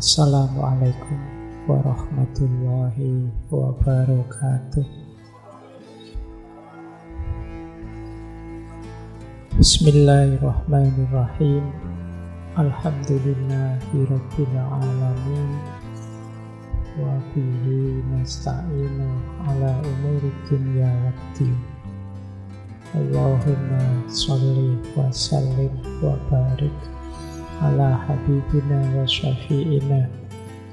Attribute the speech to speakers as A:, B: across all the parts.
A: Assalamualaikum warahmatullahi wabarakatuh. Bismillahirrahmanirrahim. Alhamdulillahirabbil alamin. Wa bihi nasta'inu ala umuri dunya waddin. Allahumma sholli wa sallim wa barik ala habibina wa syafi'ina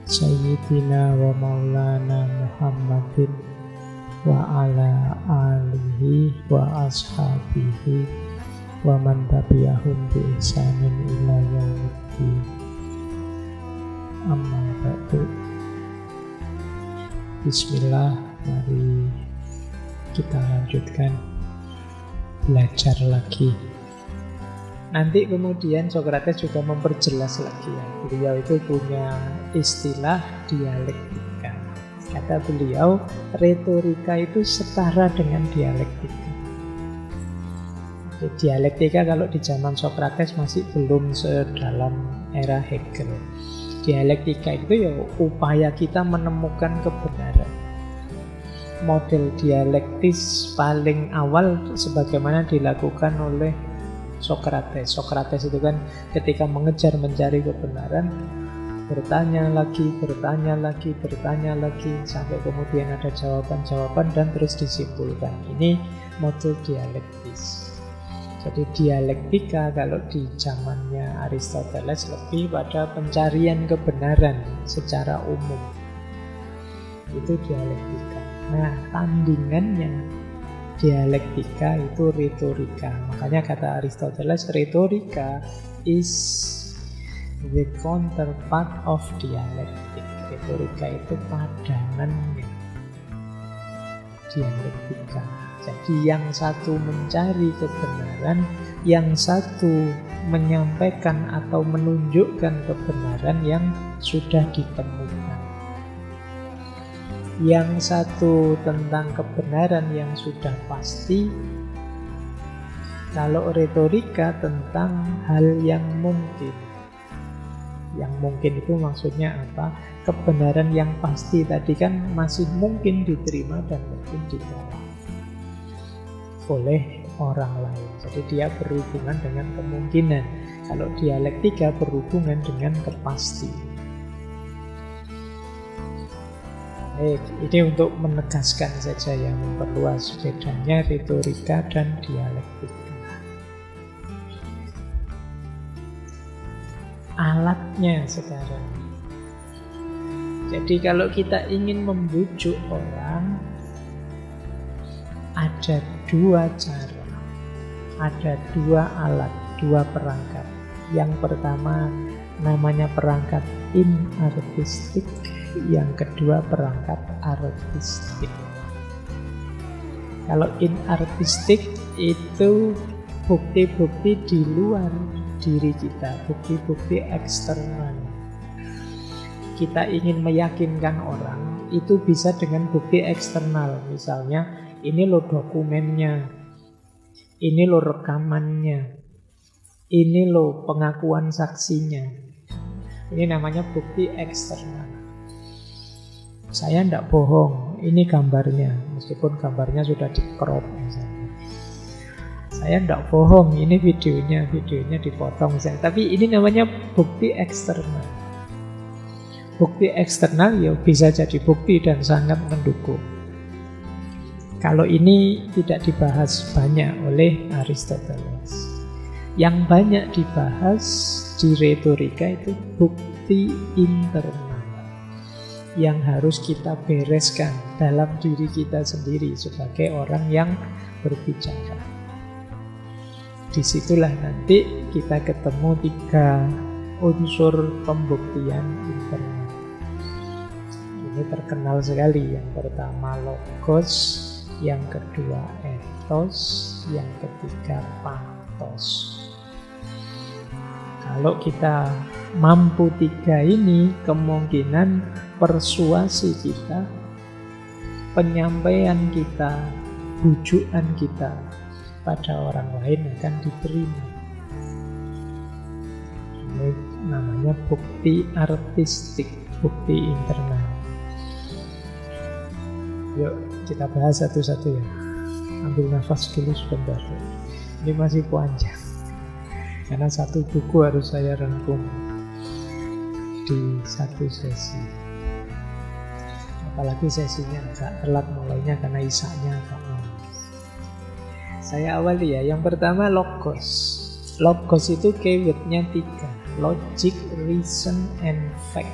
A: sayyidina wa maulana Muhammadin wa ala alihi wa ashabihi wa man tabi'ahum bi ihsanin ila yaumiddin. Amma ba'du. Bismillah, mari kita lanjutkan belajar lagi. Nanti kemudian Sokrates juga memperjelas lagi ya. Beliau itu punya istilah dialektika. Kata beliau, retorika itu setara dengan dialektika. Dialektika kalau di zaman Sokrates masih belum sedalam era Hegel. Dialektika itu ya upaya kita menemukan kebenaran. Model dialektis paling awal sebagaimana dilakukan oleh Sokrates. Sokrates itu kan ketika mengejar mencari kebenaran, bertanya lagi, sampai kemudian ada jawaban-jawaban dan terus disimpulkan. Ini model dialektis. Jadi dialektika kalau di zamannya Aristoteles lebih pada pencarian kebenaran secara umum. Itu dialektika. Nah, tandingannya dialektika itu retorika. Makanya kata Aristoteles, retorika is the counterpart of dialektik. Retorika itu padanannya dialektika. Jadi yang satu mencari kebenaran, yang satu menyampaikan atau menunjukkan kebenaran yang sudah ditemukan. Yang satu tentang kebenaran yang sudah pasti. Kalau retorika tentang hal yang mungkin. Yang mungkin itu maksudnya apa? Kebenaran yang pasti tadi kan masih mungkin diterima dan mungkin ditolak oleh orang lain. Jadi dia berhubungan dengan kemungkinan. Kalau dialektika berhubungan dengan kepastian. Baik, ini untuk menegaskan saja yang memperluas bedanya retorika dan dialektika. Alatnya sekarang. Jadi kalau kita ingin membujuk orang, ada dua cara, ada dua alat, dua perangkat. Yang pertama namanya perangkat inartistik, yang kedua perangkat artistik. Kalau inartistik itu bukti-bukti di luar diri kita, bukti-bukti eksternal. Kita ingin meyakinkan orang, itu bisa dengan bukti eksternal. Misalnya, ini loh dokumennya, ini loh rekamannya, ini loh pengakuan saksinya. Ini namanya bukti eksternal. Saya tidak bohong, ini gambarnya, meskipun gambarnya sudah di-crop misalnya. Saya tidak bohong, ini videonya dipotong misalnya. Tapi ini namanya bukti eksternal. Bukti eksternal ya bisa jadi bukti dan sangat mendukung. Kalau ini tidak dibahas banyak oleh Aristoteles. Yang banyak dibahas di retorika itu bukti internal yang harus kita bereskan dalam diri kita sendiri sebagai orang yang berbicara. Disitulah nanti kita ketemu tiga unsur pembuktian internal. Ini terkenal sekali. Yang pertama logos, yang kedua ethos, yang ketiga pathos. Kalau kita mampu tiga ini, kemungkinan persuasi kita, penyampaian kita, bujukan kita pada orang lain akan diterima. Ini namanya namanya bukti artistik, bukti internal. Yuk kita bahas satu-satu ya. Ambil nafas dulu sebentar. Ini masih panjang karena satu buku harus saya rangkum di satu sesi. Apalagi sesinya agak telat mulainya karena isaknya agak malam. Saya awali ya. Yang pertama logos. Logos itu keywordnya 3. Logic, reason, and fact.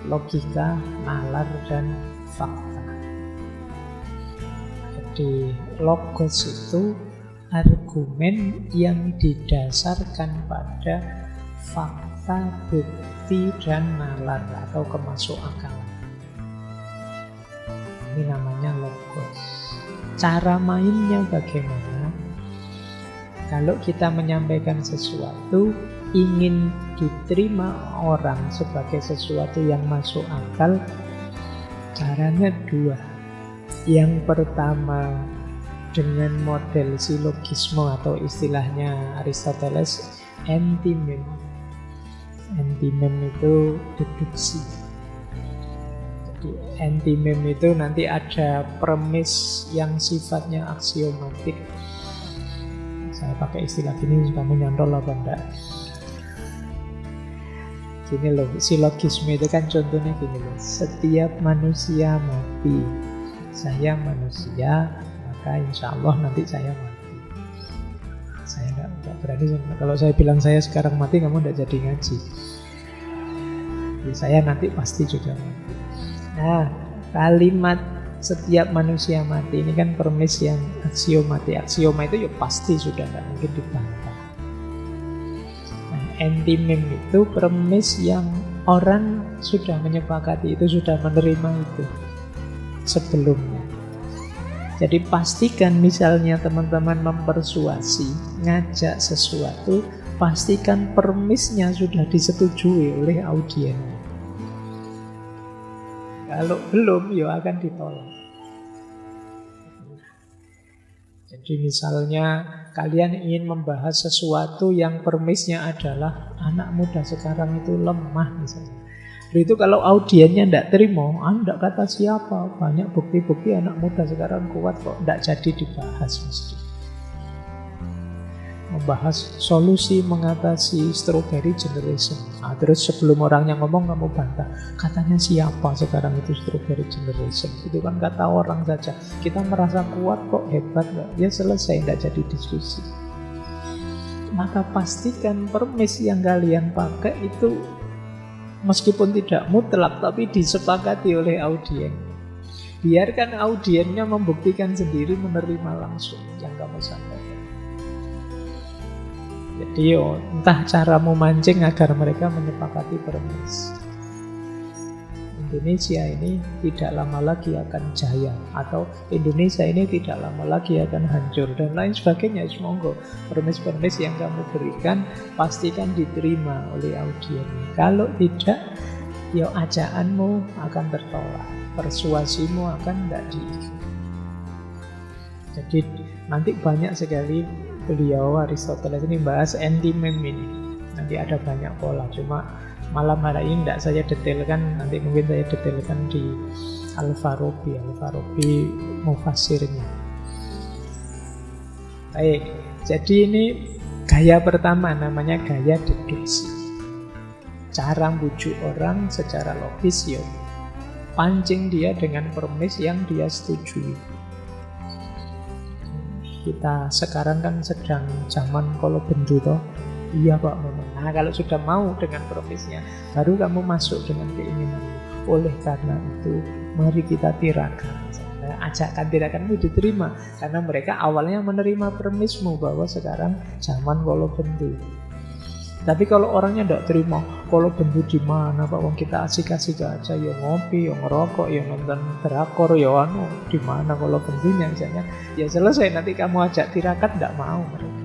A: Logika, nalar, dan fakta. Jadi logos itu argumen yang didasarkan pada fakta, bukti, dan nalar atau kemasuk akalan. Ini namanya logos. Cara mainnya bagaimana? Kalau kita menyampaikan sesuatu ingin diterima orang sebagai sesuatu yang masuk akal, caranya 2. Yang pertama dengan model silogisme atau istilahnya Aristoteles antimem. Antimem itu deduksi. Antimem itu nanti ada premis yang sifatnya aksiomatik. Saya pakai istilah gini, kamu nyantol apa enggak? Gini loh, silogisme itu kan contohnya gini loh. Setiap manusia mati. Saya manusia, maka insya Allah nanti saya mati. Saya enggak berani, kalau saya bilang saya sekarang mati, kamu enggak jadi ngaji. Jadi saya nanti pasti juga mati. Nah, kalimat setiap manusia mati ini kan premis yang aksiomatik. Aksioma itu ya pasti sudah nggak mungkin dibantah. Nah, antimem itu premis yang orang sudah menyepakati, itu sudah menerima itu sebelumnya. Jadi pastikan misalnya teman-teman mempersuasi, ngajak sesuatu, pastikan premisnya sudah disetujui oleh audiennya. Kalau belum, ya akan ditolak. Jadi misalnya kalian ingin membahas sesuatu yang premisnya adalah anak muda sekarang itu lemah misalnya. Itu kalau audiennya tidak terima, Anda kata siapa? Banyak bukti-bukti anak muda sekarang kuat kok, tidak jadi dibahas mesti. Membahas solusi mengatasi strawberry generation. Nah, terus sebelum orangnya ngomong kamu bantah, katanya siapa sekarang itu strawberry generation? Itu kan kata orang saja. Kita merasa kuat kok, hebat kok. Ya selesai, tidak jadi diskusi. Maka pastikan premis yang kalian pakai itu meskipun tidak mutlak tapi disepakati oleh audien. Biarkan audiennya membuktikan sendiri, menerima langsung yang kamu sampaikan. Jadi entah caramu mancing agar mereka menyepakati premis. Indonesia ini tidak lama lagi akan jaya, atau Indonesia ini tidak lama lagi akan hancur, dan lain sebagainya. Semoga premis-premis yang kamu berikan pastikan diterima oleh audien. Kalau tidak, ya ajaanmu akan tertolak, persuasimu akan tidak diikuti. Jadi nanti banyak sekali beliau Aristoteles ini bahas antimem ini. Nanti ada banyak pola, cuma malam hari ini tidak saya detailkan, nanti mungkin saya detailkan di Al-Farabi Mufassirnya. Baik, jadi ini gaya pertama namanya gaya deduksi. Cara bujuk orang secara logis, ya pancing dia dengan premis yang dia setujui. Kita sekarang kan sedang zaman kalau bendu toh. Iya Pak memang. Nah kalau sudah mau dengan premisnya, baru kamu masuk dengan keinginanmu. Oleh karena itu, mari kita tirakan. Ajakan tirakanmu diterima karena mereka awalnya menerima premismu bahwa sekarang zaman kalau bendu. Tapi kalau orangnya tidak terima, kalau bendu di mana Pak? Wong kita asik-asik aja, ya ngopi, ya ngerokok, ya nonton drakor, ya di mana kalau bendunya misalnya, ya selesai nanti kamu ajak tirakat tidak mau mereka.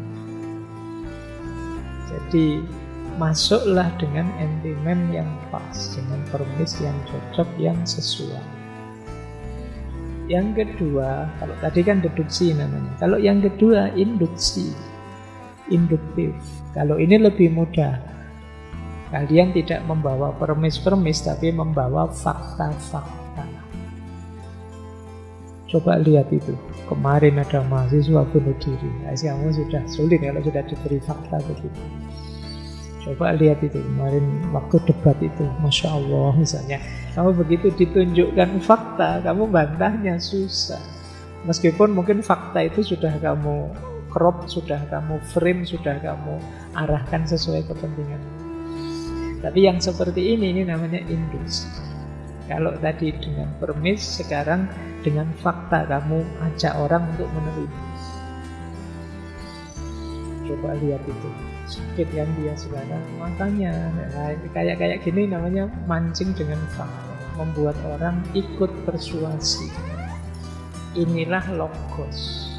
A: Jadi masuklah dengan antimem yang pas, dengan premis yang cocok, yang sesuai. Yang kedua, kalau tadi kan deduksi namanya. Kalau yang kedua induksi, induktif. Kalau ini lebih mudah. Kalian tidak membawa permis-permis, tapi membawa fakta-fakta. Coba lihat itu. Kemarin ada mahasiswa bunuh diri. Kamu sudah sulit kalau sudah diberi fakta begitu. Coba lihat itu kemarin waktu debat itu, Masya Allah misalnya. Kamu begitu ditunjukkan fakta, kamu bantahnya susah. Meskipun mungkin fakta itu sudah kamu crop, sudah kamu frame, sudah kamu arahkan sesuai kepentingan. Tapi yang seperti ini namanya industri. Kalau tadi dengan permis, sekarang dengan fakta kamu ajak orang untuk menerima. Coba lihat itu, sakit kan dia sekarang, makanya kayak gini namanya mancing dengan fakta, membuat orang ikut persuasi. Inilah logos.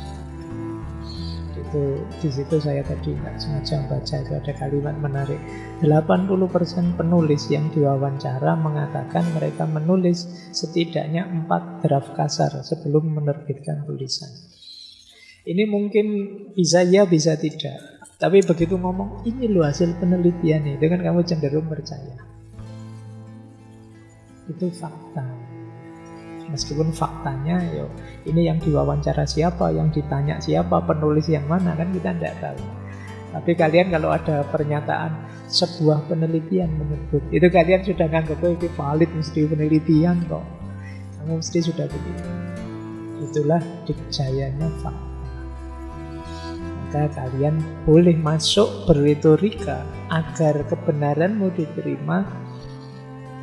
A: Itu di situ saya tadi nggak sengaja baca, itu ada kalimat menarik. 80% penulis yang diwawancara mengatakan mereka menulis setidaknya 4 draft kasar sebelum menerbitkan tulisan. Ini mungkin bisa ya, bisa tidak. Tapi begitu ngomong, ini loh hasil penelitian itu kan kamu cenderung percaya. Itu fakta. Meskipun faktanya ini yang diwawancara siapa, yang ditanya siapa, penulis yang mana, kan kita tidak tahu. Tapi kalian kalau ada pernyataan sebuah penelitian menyebut, itu kalian sudah nganggap itu valid, mesti penelitian kok. Kamu mesti sudah begitu. Itulah dikjayanya fakta. Maka kalian boleh masuk berretorika agar kebenaranmu diterima,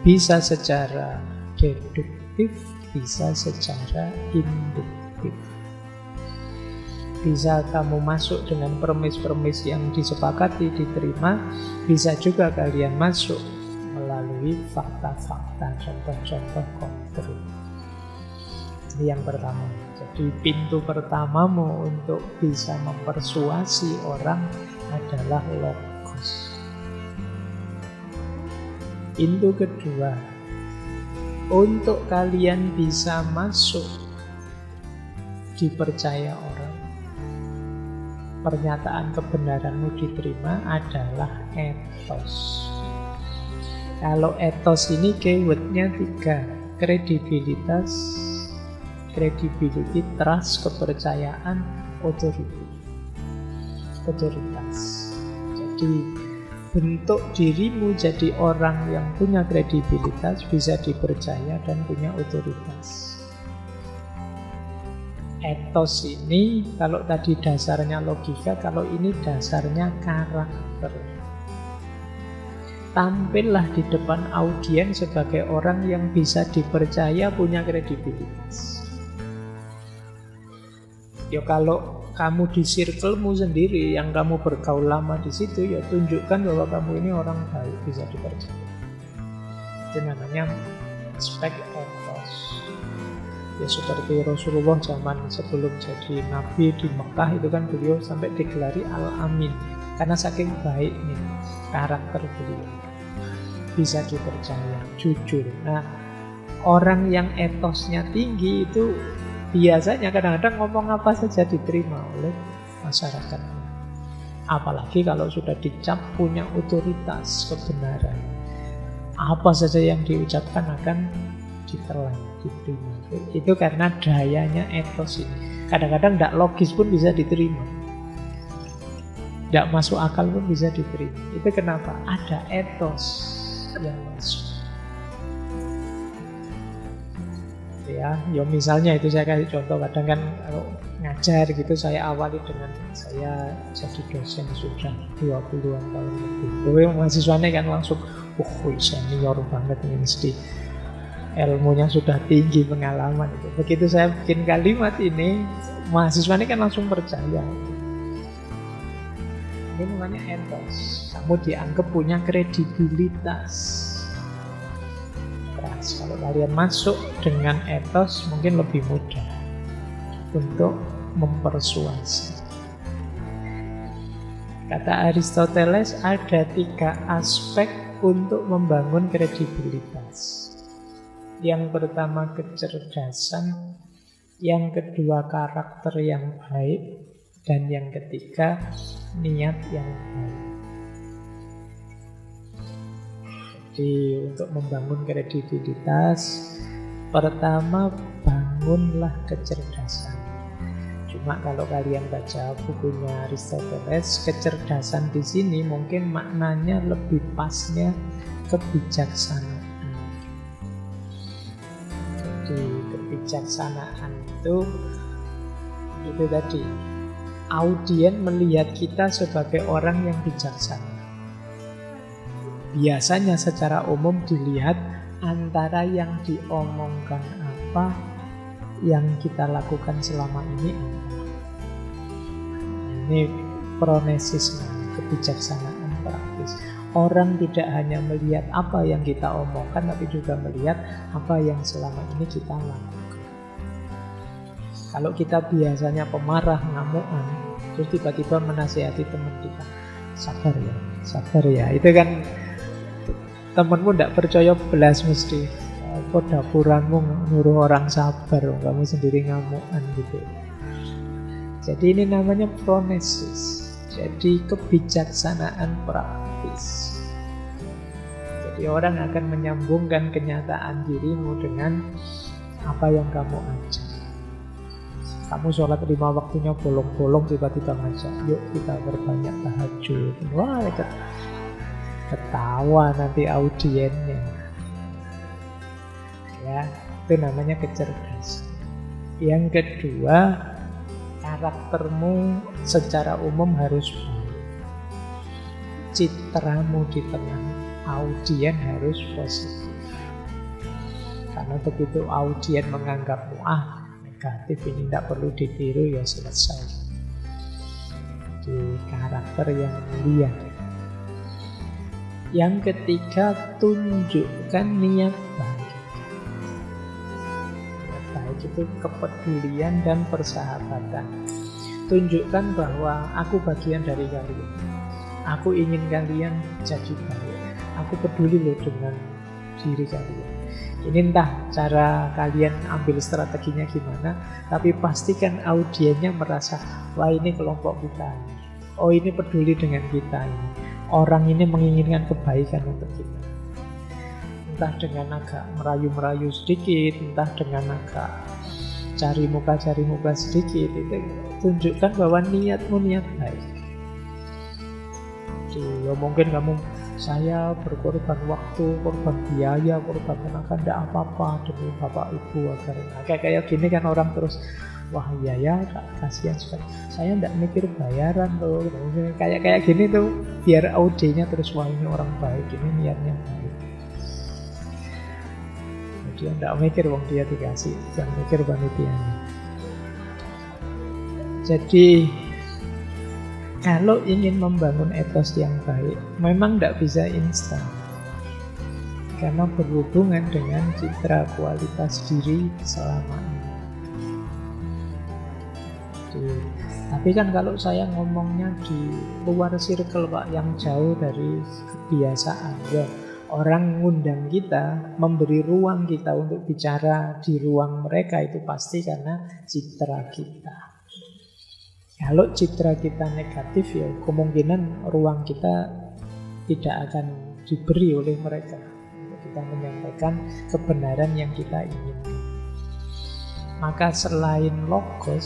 A: bisa secara deduktif, bisa secara induktif. Bisa kamu masuk dengan permis-permis yang disepakati diterima, bisa juga kalian masuk melalui fakta-fakta, contoh-contoh konkret. Ini yang pertama. Jadi pintu pertamamu untuk bisa mempersuasi orang adalah logos. Pintu kedua, untuk kalian bisa masuk dipercaya orang, pernyataan kebenaranmu diterima adalah etos. Kalau etos ini keywordnya 3, kredibilitas, credibility, trust, kepercayaan, otoritas. Jadi bentuk dirimu jadi orang yang punya kredibilitas, bisa dipercaya dan punya otoritas. Etos ini kalau tadi dasarnya logika, kalau ini dasarnya karakter. Tampillah di depan audiens sebagai orang yang bisa dipercaya, punya kredibilitas. Ya kalau kamu di circlemu sendiri yang kamu bergaul lama di situ, ya tunjukkan bahwa kamu ini orang baik, bisa dipercaya. Itu namanya aspek etos. Ya seperti Rasulullah zaman sebelum jadi nabi di Mekah itu kan beliau sampai digelari Al-Amin karena saking baiknya karakter beliau, bisa dipercaya, jujur. Nah, orang yang etosnya tinggi itu biasanya kadang-kadang ngomong apa saja diterima oleh masyarakat. Apalagi kalau sudah dicap punya otoritas kebenaran, apa saja yang diucapkan akan diterima. Itu karena dayanya etos ini. Kadang-kadang tidak logis pun bisa diterima, tidak masuk akal pun bisa diterima. Itu kenapa? Ada etos yang masuk. Ya misalnya itu saya kasih contoh, kadang kan kalau ngajar gitu saya awali dengan saya jadi dosen sudah 20-an tahun lebih. Jadi mahasiswanya kan langsung, senior banget ini, mesti ilmunya sudah tinggi, pengalaman itu. Begitu saya bikin kalimat ini, mahasiswanya kan langsung percaya. Ini namanya etos. Kamu dianggap punya kredibilitas. Kalau kalian masuk dengan etos mungkin lebih mudah untuk mempersuasi. Kata Aristoteles ada 3 aspek untuk membangun kredibilitas. Yang pertama kecerdasan, yang kedua karakter yang baik, dan yang ketiga niat yang baik. Jadi untuk membangun kredibilitas, pertama bangunlah kecerdasan. Cuma kalau kalian baca bukunya Aristoteles, kecerdasan di sini mungkin maknanya lebih pasnya kebijaksanaan. Jadi kebijaksanaan itu tadi, audien melihat kita sebagai orang yang bijaksana. Biasanya secara umum dilihat antara yang diomongkan apa, yang kita lakukan selama ini apa. Ini pronesis, kebijaksanaan praktis. Orang tidak hanya melihat apa yang kita omongkan, tapi juga melihat apa yang selama ini kita lakukan. Kalau kita biasanya pemarah, ngamuan, terus tiba-tiba menasihati teman kita, sabar ya. Itu kan temanmu tidak percaya belas mesti. Kok dapuranmu nyuruh orang sabar, kamu sendiri ngamuan gitu. Jadi ini namanya pronesis. Jadi kebijaksanaan praktis. Jadi orang akan menyambungkan kenyataan dirimu dengan apa yang kamu ajak. Kamu sholat 5 waktunya bolong-bolong, tiba-tiba ngajak, yuk kita berbanyak tahajud. Wah, ketawa nanti audiennya. Ya, itu namanya kecerdasan. Yang kedua, karaktermu secara umum harus baik. Citramu di tengah audien harus positif. Karena begitu audien menganggapmu negatif, ini tidak perlu ditiru, ya selesai. Di karakter yang mulia. Yang ketiga, tunjukkan niat baik. Niat baik itu kepedulian dan persahabatan. Tunjukkan bahwa aku bagian dari kalian. Aku ingin kalian jadi baik. Aku peduli loh dengan diri kalian. Ini entah cara kalian ambil strateginya gimana, tapi pastikan audiennya merasa, wah ini kelompok kita. Oh ini peduli dengan kita ini. Orang ini menginginkan kebaikan untuk kita. Entah dengan agak merayu-merayu sedikit, entah dengan agak cari muka sedikit, itu tunjukkan bahwa niatmu niat baik. Jadi, mungkin kamu, saya berkorban waktu, korban biaya, korban tenaga, tidak apa-apa demi bapak ibu agar kayak gini kan orang terus, wah iya ya, kasihan sekali. Saya tidak mikir bayaran loh. Kayak gini tuh biar audenya terus, wah ini orang baik, ini niatnya baik. Dia tidak mikir wong dia dikasih, jangan mikir panitianya. Jadi kalau ingin membangun etos yang baik, memang tidak bisa instan. Karena berhubungan dengan citra kualitas diri selama ini. Tapi kan kalau saya ngomongnya di luar circle Pak, yang jauh dari kebiasaan, ya orang ngundang kita, memberi ruang kita untuk bicara di ruang mereka, itu pasti karena citra kita. Kalau citra kita negatif, ya kemungkinan ruang kita tidak akan diberi oleh mereka untuk kita menyampaikan kebenaran yang kita inginkan. Maka selain logos,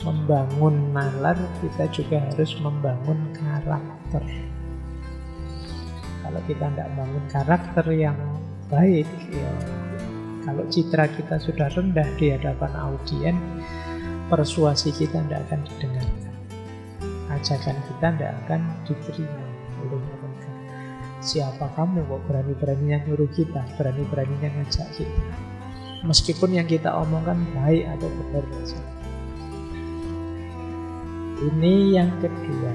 A: membangun nalar, kita juga harus membangun karakter. Kalau kita tidak bangun karakter yang baik, ya, kalau citra kita sudah rendah di hadapan audien, persuasi kita tidak akan didengarkan, ajakan kita tidak akan diterima oleh mereka. Siapa kamu kok berani-beraninya nyuruh kita, berani-beraninya ngajak kita, meskipun yang kita omongkan baik atau benar saja. Ini yang kedua,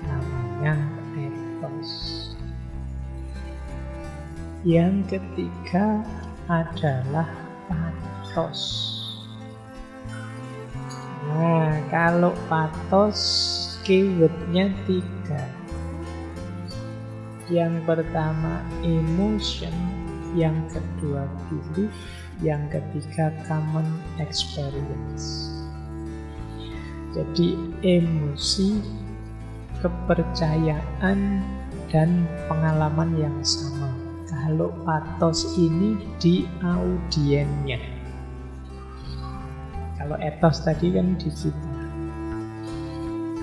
A: namanya etos. Yang ketiga adalah pathos. Nah, kalau pathos keywordnya 3. Yang pertama emotion, yang kedua belief, yang ketiga common experience. Jadi emosi, kepercayaan, dan pengalaman yang sama, Kalau pathos ini di audiennya. Kalau ethos tadi kan di kita.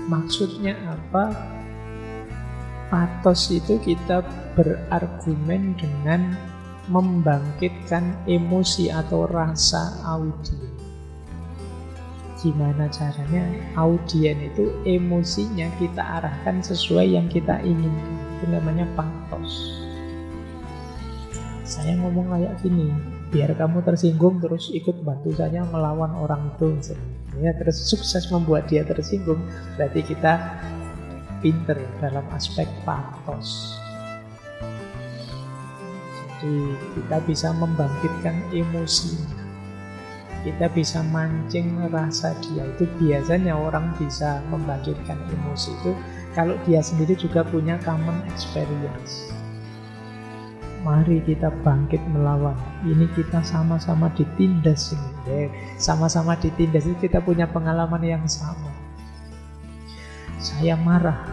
A: Maksudnya apa? Pathos itu kita berargumen dengan membangkitkan emosi atau rasa audien. Gimana caranya? Audien itu emosinya kita arahkan sesuai yang kita inginkan. Itu namanya pathos. Saya ngomong kayak gini, biar kamu tersinggung terus ikut bantu saya melawan orang itu. Ya, terus sukses membuat dia tersinggung, berarti kita pinter dalam aspek pathos. Jadi kita bisa membangkitkan emosinya, kita bisa mancing rasa dia. Itu biasanya orang bisa membangkitkan emosi itu kalau dia sendiri juga punya common experience. Mari kita bangkit melawan. Ini kita sama-sama ditindas ini. Sama-sama ditindas itu kita punya pengalaman yang sama. Saya marah.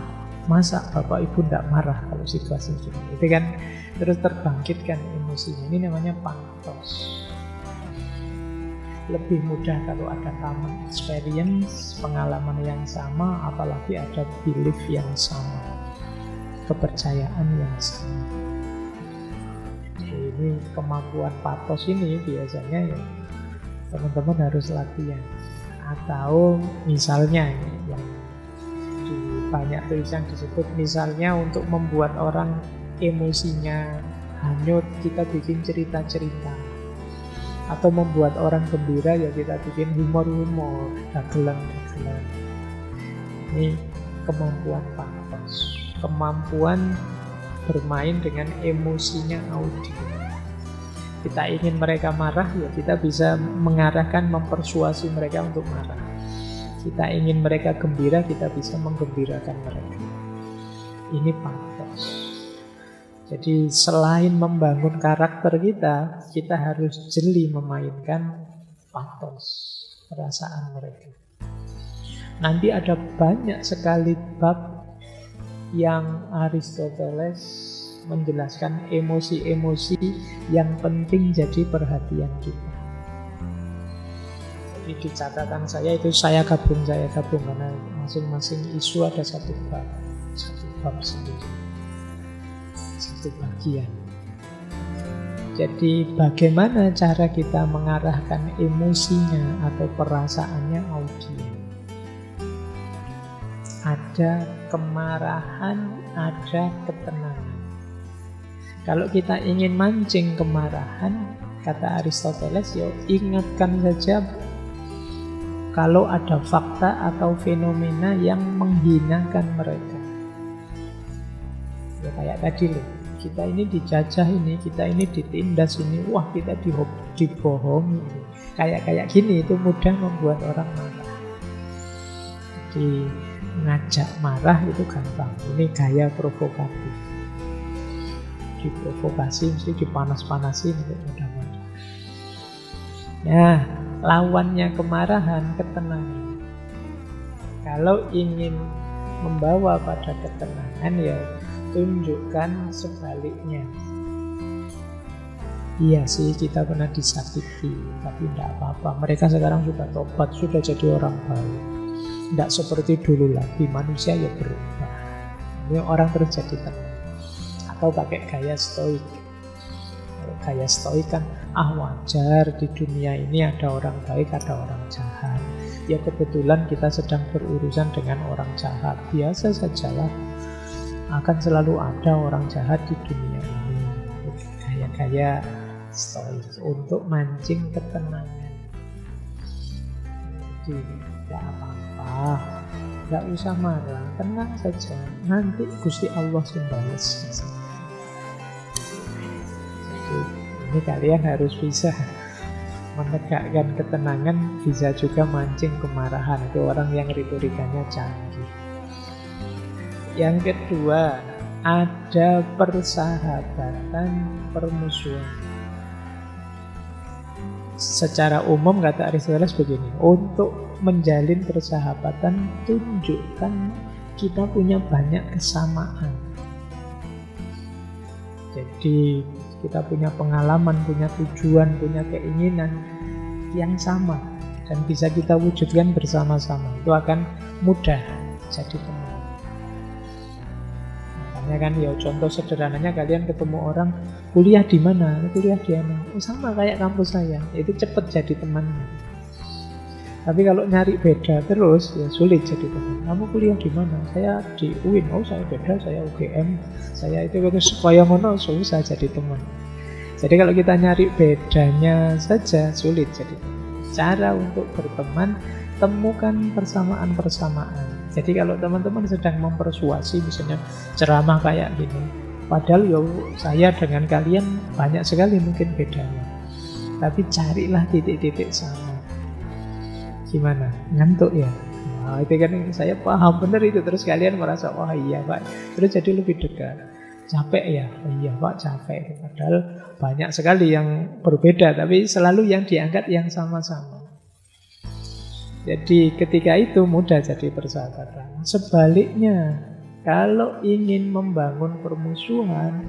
A: Masa Bapak Ibu tidak marah kalau situasi itu? Itu kan terus terbangkitkan emosinya. Ini namanya pathos. Lebih mudah kalau ada common experience, pengalaman yang sama, apalagi ada belief yang sama, kepercayaan yang sama. Ini kemampuan pathos ini biasanya ya teman-teman harus latihan. Atau misalnya ini yang di banyak tulisan disebut, misalnya untuk membuat orang emosinya hanyut, kita bikin cerita-cerita. Atau membuat orang gembira, ya kita bikin humor-humor, dagelan-dagelan. Ini kemampuan pathos, kemampuan bermain dengan emosinya audien. Kita ingin mereka marah, ya kita bisa mengarahkan, mempersuasi mereka untuk marah. Kita ingin mereka gembira, kita bisa menggembirakan mereka. Ini pathos. Jadi selain membangun karakter kita harus jeli memainkan pathos, perasaan mereka. Nanti ada banyak sekali bab yang Aristoteles menjelaskan emosi-emosi yang penting jadi perhatian kita. Jadi di catatan saya itu saya gabung karena masing-masing isu ada satu bab sendiri, satu bagian. Jadi bagaimana cara kita mengarahkan emosinya atau perasaannya audien? Ada kemarahan, ada ketenangan. Kalau kita ingin mancing kemarahan, kata Aristoteles, ya ingatkan saja kalau ada fakta atau fenomena yang menghinakan mereka. Ya kayak tadi loh, kita ini dijajah ini, kita ini ditindas ini, wah kita dibohongi ini. Kayak gini itu mudah membuat orang marah. Jadi ngajak marah itu gampang. Ini gaya provokatif. Diprovokasi, mesti dipanas-panasi untuk mudah marah. Nah, lawannya kemarahan, ketenangan. Kalau ingin membawa pada ketenangan, ya tunjukkan sebaliknya. Iya sih, kita pernah disakiti, tapi tidak apa-apa. Mereka sekarang sudah tobat, sudah jadi orang baik. Tidak seperti dulu lagi, manusia ya berubah. Ini orang terus jadi tenang. Atau pakai gaya stoik. Gaya stoik kan wajar di dunia ini ada orang baik, ada orang jahat. Ya kebetulan kita sedang berurusan dengan orang jahat. Biasa sajalah, akan selalu ada orang jahat di dunia ini. Gaya-gaya stoik untuk mancing ketenangan. Jadi tidak apa-apa, tidak usah marah, tenang saja. Nanti Gusti Allah membalas. Ini kalian harus bisa menegakkan ketenangan, bisa juga mancing kemarahan. Itu orang yang retorikanya canggih. Yang kedua, ada persahabatan, permusuhan. Secara umum kata Aristoteles begini, untuk menjalin persahabatan tunjukkan kita punya banyak kesamaan. Jadi kita punya pengalaman, punya tujuan, punya keinginan yang sama dan bisa kita wujudkan bersama-sama, itu akan mudah jadi teman. Makanya kan ya contoh sederhananya kalian ketemu orang kuliah di mana? Kuliah di mana? Oh, sama kayak kampus saya. Itu cepet jadi temannya. Tapi kalau nyari beda terus ya sulit jadi teman. Kamu kuliah di mana? Saya di UIN. Oh, saya beda, saya UGM. Saya itu supaya ngono susah jadi teman. Jadi kalau kita nyari bedanya saja sulit jadi teman. Cara untuk berteman, temukan persamaan-persamaan. Jadi kalau teman-teman sedang mempersuasi, misalnya ceramah kayak gini, padahal ya saya dengan kalian banyak sekali mungkin bedanya, tapi carilah titik-titik sama. Gimana? Ngantuk ya? Wah, itu kan saya paham benar itu. Terus kalian merasa, wah iya Pak, terus jadi lebih dekat. Capek ya? Oh, iya Pak, capek. Padahal banyak sekali yang berbeda, tapi selalu yang diangkat yang sama-sama. Jadi ketika itu mudah jadi persahabatan. Sebaliknya, kalau ingin membangun permusuhan,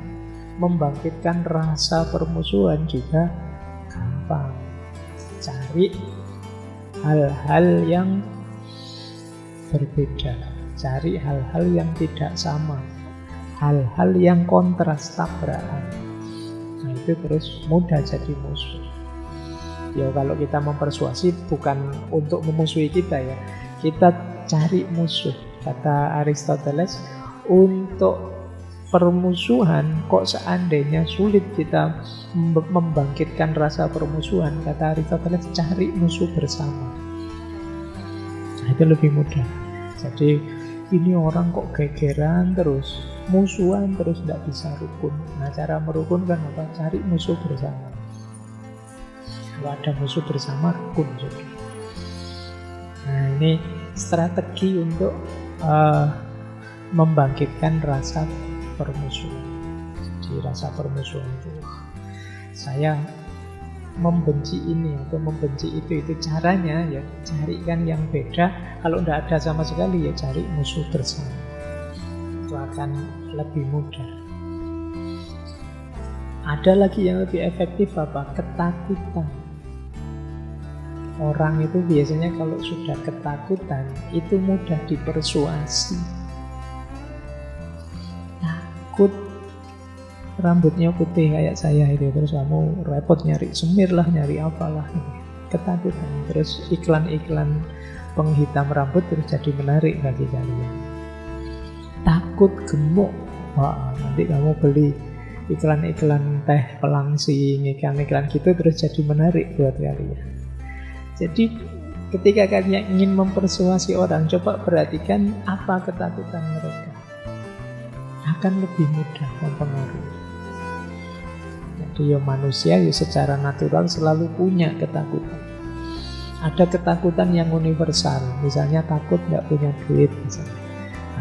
A: membangkitkan rasa permusuhan juga gampang. Cari hal-hal yang berbeda, cari hal-hal yang tidak sama, hal-hal yang kontras, tabrakan. Nah itu terus mudah jadi musuh. Ya kalau kita mempersuasi bukan untuk memusuhi kita ya, kita cari musuh. Kata Aristoteles, untuk permusuhan kok seandainya sulit kita membangkitkan rasa permusuhan, kata Aristoteles, cari musuh bersama. Nah, itu lebih mudah. Jadi ini orang kok gegeran terus, musuhan terus, tidak bisa rukun. Nah cara merukunkan apa? Cari musuh bersama. Kalau ada musuh bersama, rukun juga. Nah ini strategi untuk membangkitkan rasa permusuhan. Jadi rasa permusuhan itu, saya membenci ini atau membenci itu caranya ya carikan yang beda. Kalau tidak ada sama sekali ya cari musuh bersama. Itu akan lebih mudah. Ada lagi yang lebih efektif apa? Ketakutan. Orang itu biasanya kalau sudah ketakutan itu mudah dipersuasi. Takut rambutnya putih kayak saya itu, terus kamu repot nyari semir lah, nyari apalah, ketakutan. Terus iklan-iklan penghitam rambut terus jadi menarik bagi kalian. Takut gemuk, wah, nanti kamu beli iklan-iklan teh pelangsing, iklan-iklan gitu terus jadi menarik buat kalian. Jadi ketika kalian ingin mempersuasi orang, coba perhatikan apa ketakutan mereka, akan lebih mudah mempengaruhi. Jadi ya manusia ya secara natural selalu punya ketakutan. Ada ketakutan yang universal, misalnya takut nggak punya duit misalnya.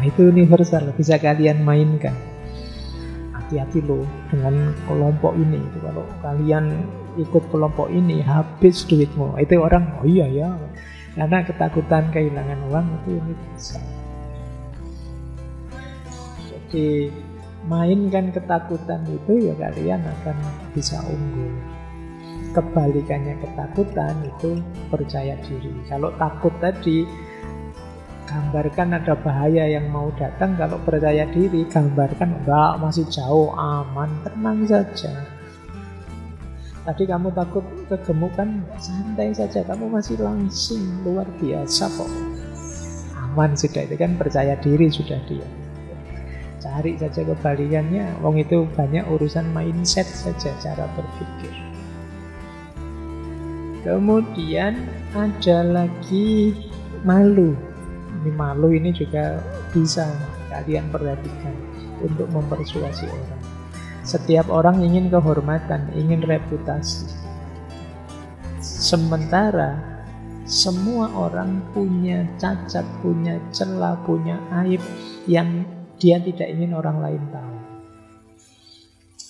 A: Nah itu universal, bisa kalian mainkan. Hati-hati loh dengan kelompok ini. Kalau kalian ikut kelompok ini habis duitmu. Itu orang, oh iya ya, karena ketakutan kehilangan uang itu universal. Jadi mainkan ketakutan itu ya kalian akan bisa unggul. Kebalikannya ketakutan itu percaya diri. Kalau takut tadi, gambarkan ada bahaya yang mau datang. Kalau percaya diri, gambarkan enggak, masih jauh, aman, tenang saja. Tadi kamu takut kegemukan, santai saja, kamu masih langsing, luar biasa kok. Aman sudah, itu kan percaya diri sudah dia. Cari saja kebalikannya, wong itu banyak urusan mindset saja, cara berpikir. Kemudian ada lagi malu. Ini malu ini juga bisa kalian perhatikan untuk mempersuasi orang. Setiap orang ingin kehormatan, ingin reputasi. Sementara semua orang punya cacat, punya celah, punya aib yang dia tidak ingin orang lain tahu.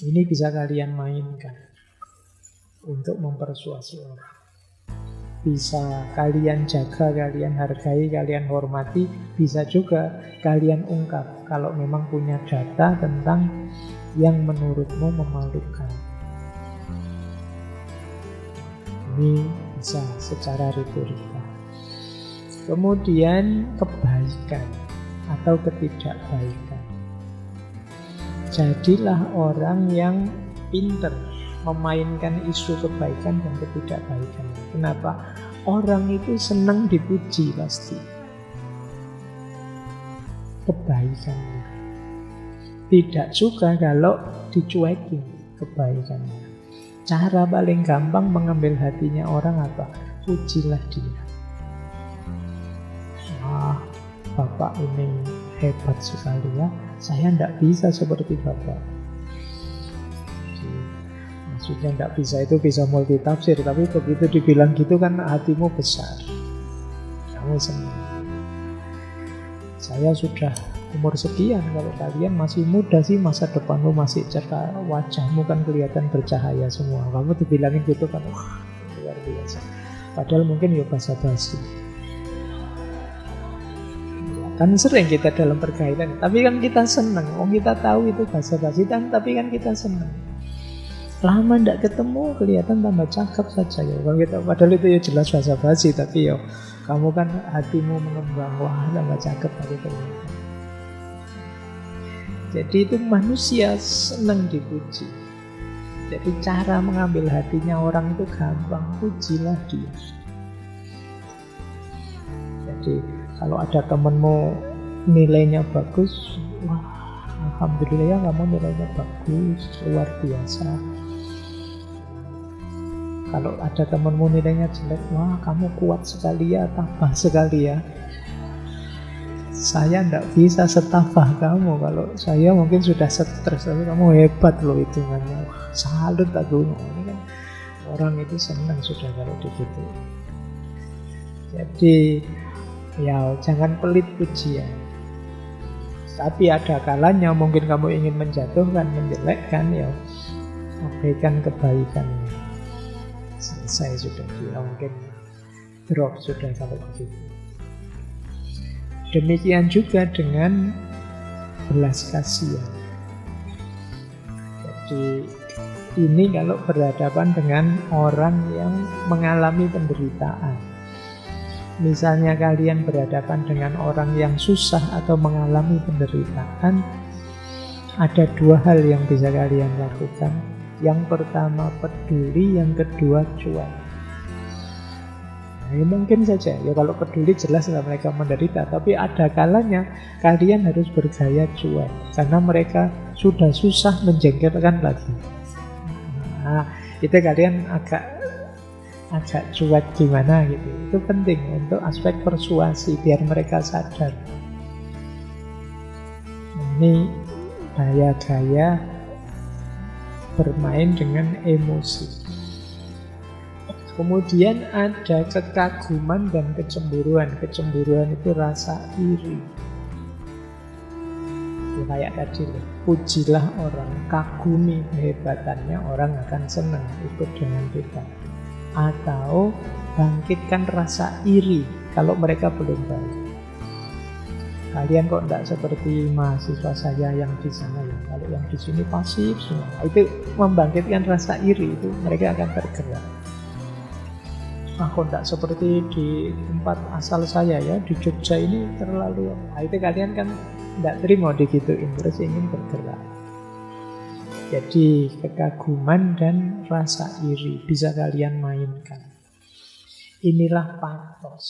A: Ini bisa kalian mainkan untuk mempersuasi orang. Bisa kalian jaga, kalian hargai, kalian hormati. Bisa juga kalian ungkap kalau memang punya data tentang yang menurutmu memalukan. Ini bisa secara retorika. Kemudian kebaikan atau ketidakbaikan. Jadilah orang yang pinter memainkan isu kebaikan dan ketidakbaikan. Kenapa? Orang itu senang dipuji pasti. Kebaikannya. Tidak suka kalau dicuekin kebaikannya. Cara paling gampang mengambil hatinya orang apa? Pujilah dia. Wah, Bapak ini hebat sekali ya. Saya tidak bisa seperti Bapak. Jadi, maksudnya tidak bisa itu bisa multitafsir. Tapi begitu dibilang gitu kan hatimu besar. Kamu senang. Saya sudah umur sekian, kalau kalian masih muda sih, masa depanmu masih cerah, wajahmu kan kelihatan bercahaya semua. Kamu dibilangin gitu kan, wah luar biasa. Padahal mungkin ya basa-basi. Kan sering kita dalam pergaulan, tapi kan kita senang. Kita tahu itu basa-basi, tapi kan kita senang. Lama tidak ketemu, kelihatan tambah cakep saja ya. Padahal itu ya jelas basa-basi, tapi ya kamu kan hatimu mengembang, wah tambah cakep tadi ternyata. Jadi itu manusia senang dipuji. Jadi cara mengambil hatinya orang itu gampang, pujilah dia. Jadi kalau ada temenmu nilainya bagus, wah alhamdulillah ya kamu nilainya bagus, luar biasa. Kalau ada temenmu nilainya jelek, wah kamu kuat sekali ya, tabah sekali ya. Saya tidak bisa setabah kamu. Kalau saya mungkin sudah stres, tapi kamu hebat loh hitungannya. Wah, salut aku. Ini kan orang itu senang sudah kalau begitu. Jadi ya jangan pelit pujian. Tapi ada kalanya mungkin kamu ingin menjatuhkan, menjelekkan, ya abaikan kebaikannya. Selesai sudah, dia mungkin drop sudah kalau begitu. Demikian juga dengan belas kasihan. Jadi ini kalau berhadapan dengan orang yang mengalami penderitaan. Misalnya kalian berhadapan dengan orang yang susah atau mengalami penderitaan, ada dua hal yang bisa kalian lakukan. Yang pertama peduli, yang kedua cuek. Mungkin saja, ya kalau peduli jelas mereka menderita, tapi ada kalanya kalian harus bergaya cuek, karena mereka sudah susah menjengkelkan lagi. Nah, itu kalian agak cuek gimana gitu. Itu penting untuk aspek persuasi biar mereka sadar. Ini gaya-gaya bermain dengan emosi. Kemudian ada kekaguman dan kecemburuan. Kecemburuan itu rasa iri. Ya, kayak tadi loh, pujilah orang, kagumi kehebatannya, orang akan senang ikut dengan kita. Atau bangkitkan rasa iri kalau mereka belum baik. Kalian kok tidak seperti mahasiswa saya yang di sana ya. Kalau yang di sini pasif semua. Itu membangkitkan rasa iri, itu mereka akan tergerak. Kok tidak seperti di tempat asal saya ya, di Jogja ini terlalu. Nah, itu kalian kan tidak terima digituin, terus ingin bergerak. Jadi kekaguman dan rasa iri bisa kalian mainkan. Inilah pathos.